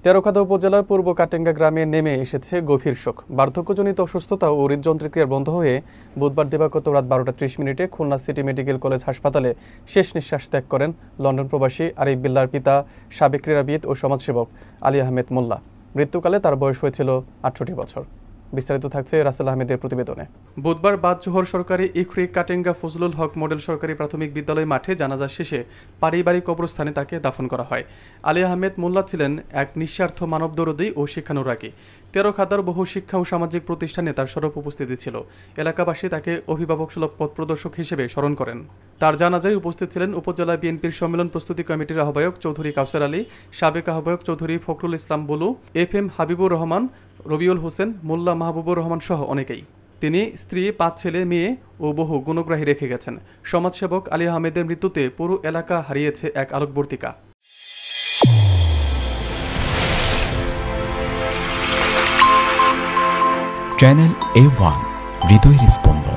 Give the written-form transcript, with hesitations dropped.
তেরখাদা উপজেলার পূর্ব কাটেঙ্গা গ্রামে নেমে এসেছে গভীর শোক। বার্ধক্যজনিত অসুস্থতা ও হৃদযন্ত্রের ক্রিয়া বন্ধ হয়ে বুধবার দিবাগত রাত 12:30 খুলনা সিটি মেডিকেল কলেজ হাসপাতালে শেষ নিঃশ্বাস ত্যাগ করেন লন্ডন প্রবাসী আরিফ বিল্লার পিতা, সাবেক ক্রীড়াবিদ ও সমাজসেবক আলী আহমেদ মোল্লা। মৃত্যুকালে তার বয়স হয়েছিল 68 বছর। বিস্তারিত থাকছে রাসেল আহমেদের প্রতিবেদনে। বুধবার বাদ জোহর সরকারি ইখরি কাটেঙ্গা ফজলুল হক মডেল সরকারি প্রাথমিক বিদ্যালয় মাঠে জানাজা শেষে পারিবারিক কবরস্থানে তাকে দাফন করা হয়। আলী আহমেদ মোল্লা ছিলেন এক নিঃস্বার্থ মানবদরদী ও শিক্ষানুরাগী। তেরখাদার বহু শিক্ষা ও সামাজিক প্রতিষ্ঠানে তার সরব উপস্থিতি ছিল। এলাকাবাসী তাকে অভিভাবকসুলভ পথ প্রদর্শক হিসেবে স্মরণ করেন। তার জানাজায় উপস্থিত ছিলেন উপজেলা বিএনপির সম্মেলন প্রস্তুতি কমিটির আহ্বায়ক চৌধুরী কাউসার আলী, সাবেক আহ্বায়ক চৌধুরী ফখরুল ইসলাম বুলু, FM হাবিবুর রহমান, রবিউল হোসেন, মোল্লা মাহবুবুর রহমান সহ অনেকেই। তিনি স্ত্রী, 5 ছেলে মেয়ে ও বহু গুণগ্রাহী রেখে গেছেন। সমাজসেবক আলী আহমেদের মৃত্যুতে পুরো এলাকা হারিয়েছে এক আলোকবর্তিকা। চ্যানেল A1 হৃদয়ের স্পন্দন।